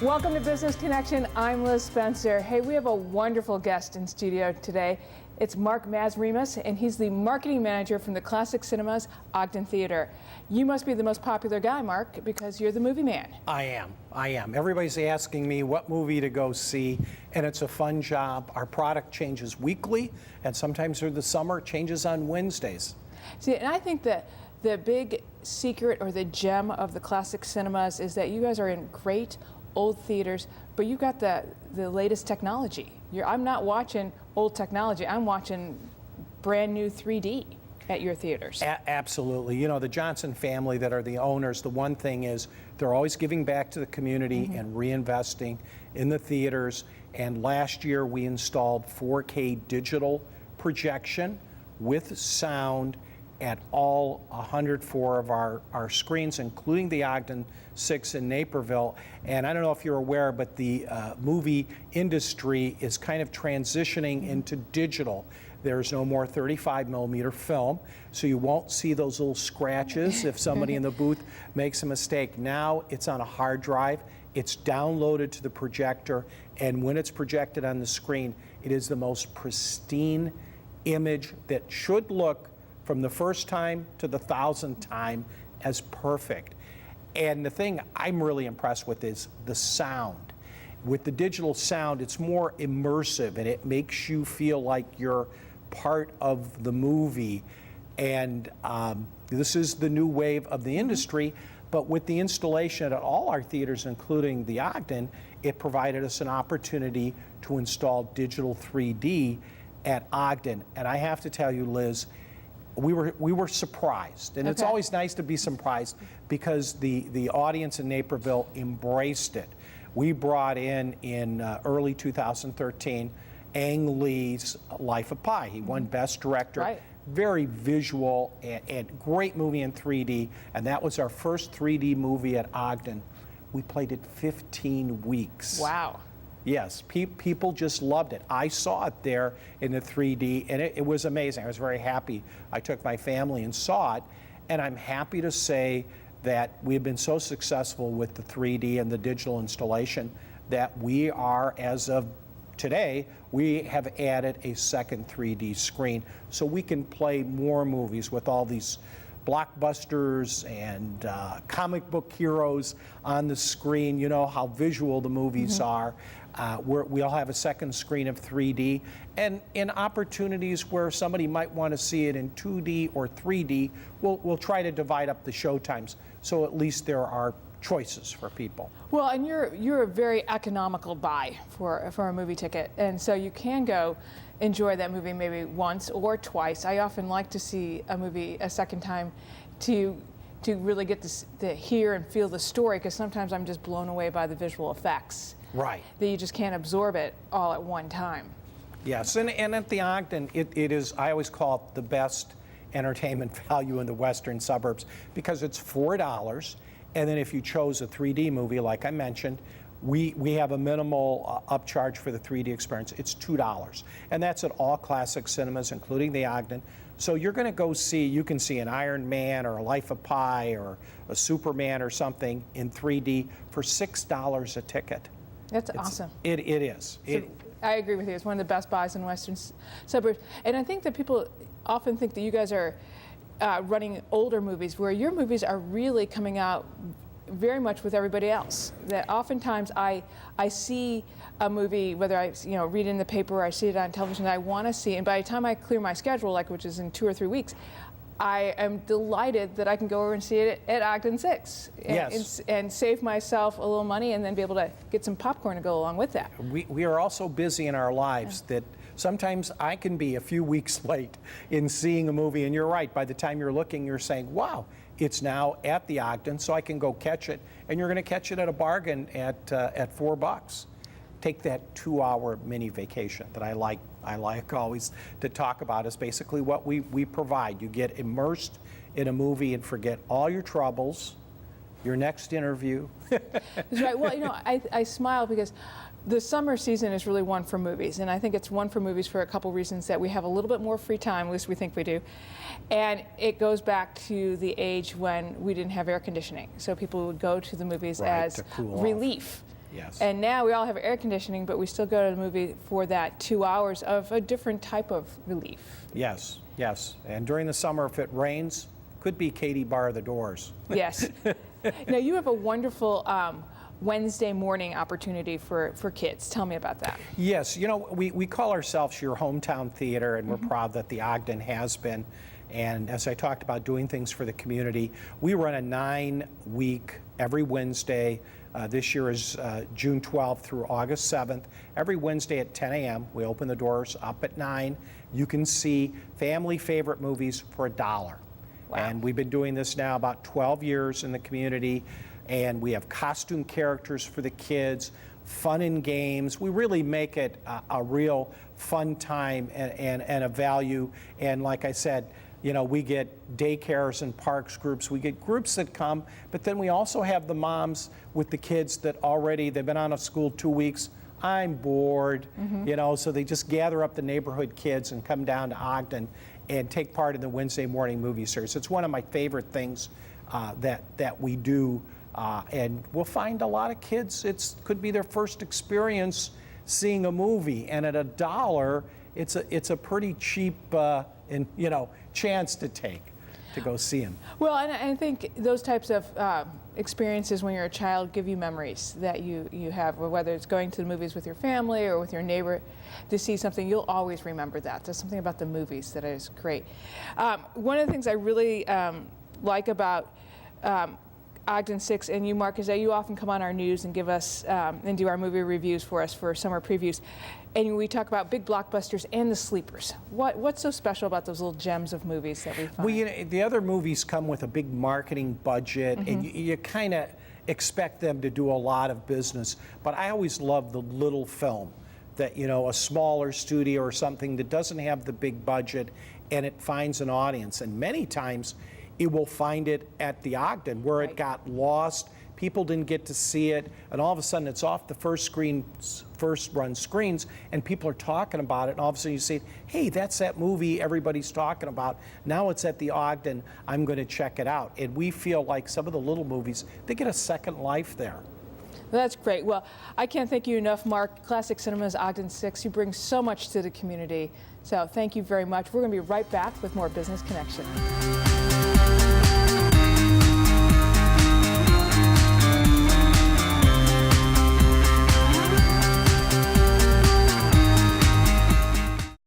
Welcome to Business Connection. I'm Liz Spencer. Hey, we have a wonderful guest in studio today. It's Mark Mazrimas, and he's the marketing manager from the Classic Cinemas Ogden Theater. You must be the most popular guy, Mark, because you're the movie man. I am. Everybody's asking me what movie to go see, and it's a fun job. Our product changes weekly, and sometimes through the summer, it changes on Wednesdays. See, and I think that the big secret or the gem of the Classic Cinemas is that you guys are in great old theaters, but you got the latest technology. I'm not watching old technology. I'm watching brand new 3D at your theaters. Absolutely. You know, the Johnson family that are the owners, the one thing is they're always giving back to the community and reinvesting in the theaters. And last year we installed 4K digital projection with sound at all 104 of our screens, including the Ogden 6 in Naperville. And I don't know if you're aware, but the movie industry is kind of transitioning into digital. There's no more 35 millimeter film, so you won't see those little scratches if somebody in the booth makes a mistake. Now it's on a hard drive, it's downloaded to the projector, and when it's projected on the screen, it is the most pristine image that should look from the first time to the 1,000th time as perfect. And the thing I'm really impressed with is the sound. With the digital sound, it's more immersive and it makes you feel like you're part of the movie. And this is the new wave of the industry, but with the installation at all our theaters, including the Ogden, it provided us an opportunity to install digital 3D at Ogden. And I have to tell you, Liz, we were surprised, and it's always nice to be surprised because the audience in Naperville embraced it. We brought in early 2013 Ang Lee's Life of Pi. He won Best Director. Right. Very visual and great movie in 3D, and that was our first 3D movie at Ogden. We played it 15 weeks. Wow. Yes, people just loved it. I saw it there in the 3D, and it was amazing. I was very happy. I took my family and saw it, and I'm happy to say that we've been so successful with the 3D and the digital installation that we are, as of today, we have added a second 3D screen so we can play more movies with all these blockbusters and comic book heroes on the screen. You know how visual the movies are. We'll have a second screen of 3D, and in opportunities where somebody might want to see it in 2D or 3D, we'll try to divide up the show times so at least there are choices for people. Well, and you're a very economical buy for a movie ticket, and so you can go enjoy that movie maybe once or twice. I often like to see a movie a second time to really get to hear and feel the story, because sometimes I'm just blown away by the visual effects. Right. That you just can't absorb it all at one time. Yes, and at the Ogden, it is, I always call it the best entertainment value in the western suburbs, because it's $4, and then if you chose a 3D movie, like I mentioned, we have a minimal upcharge for the 3D experience. It's $2, and that's at all Classic Cinemas, including the Ogden. So you're going to go see, you can see an Iron Man or a Life of Pi or a Superman or something in 3D for $6 a ticket. That's awesome. It is. So I agree with you. It's one of the best buys in western suburbs. And I think that people often think that you guys are running older movies, where your movies are really coming out very much with everybody else. That oftentimes I see a movie, whether I read it in the paper or I see it on television, that I want to see, and by the time I clear my schedule, which is in 2 or 3 weeks, I am delighted that I can go over and see it at Ogden 6 and save myself a little money, and then be able to get some popcorn to go along with that. We are all so busy in our lives that sometimes I can be a few weeks late in seeing a movie, and you're right, by the time you're looking, you're saying, wow, it's now at the Ogden, so I can go catch it, and you're going to catch it at a bargain at $4. Take that 2-hour mini vacation that I like always to talk about, is basically what we provide. You get immersed in a movie and forget all your troubles, your next interview. That's right. Well, I smile because the summer season is really one for movies, and I think it's one for movies for a couple reasons: that we have a little bit more free time, at least we think we do, and it goes back to the age when we didn't have air conditioning, so people would go to the movies as to cool relief. off. Yes. And now we all have air conditioning, but we still go to the movie for that 2 hours of a different type of relief. Yes, yes. And during the summer, if it rains, could be Katie bar the doors. Yes. Now, you have a wonderful Wednesday morning opportunity for kids. Tell me about that. Yes, you know, we call ourselves your hometown theater, and we're proud that the Ogden has been. And as I talked about doing things for the community, we run a 9-week every Wednesday. This year is June 12th through August 7th. Every Wednesday at 10 a.m. We open the doors up at 9. You can see family favorite movies for $1. Wow. And we've been doing this now about 12 years in the community. And we have costume characters for the kids, fun and games. We really make it a real fun time and a value. And like I said, you know, we get daycares and parks groups. We get groups that come, but then we also have the moms with the kids that already, they've been out of school 2 weeks. I'm bored, you know, so they just gather up the neighborhood kids and come down to Ogden and take part in the Wednesday morning movie series. It's one of my favorite things that we do. And we'll find a lot of kids, it could be their first experience seeing a movie, and at $1, it's a pretty cheap chance to take to go see them. Well, and I think those types of experiences when you're a child give you memories that you have, whether it's going to the movies with your family or with your neighbor to see something, you'll always remember that. There's something about the movies that is great. One of the things I really like about Ogden 6 and you, Mark, is that you often come on our news and give us and do our movie reviews for us for summer previews. And we talk about big blockbusters and the sleepers. What's so special about those little gems of movies that we find? Well, you know, the other movies come with a big marketing budget, and you kind of expect them to do a lot of business. But I always love the little film that, you know, a smaller studio or something that doesn't have the big budget, and it finds an audience. And many times, it will find it at the Ogden where it got lost. People didn't get to see it, and all of a sudden it's off the first run screens, and people are talking about it, and all of a sudden you say, hey, that's that movie everybody's talking about. Now it's at the Ogden, I'm going to check it out. And we feel like some of the little movies, they get a second life there. That's great. Well, I can't thank you enough, Mark. Classic Cinema's Ogden 6. You bring so much to the community. So thank you very much. We're going to be right back with more Business Connection.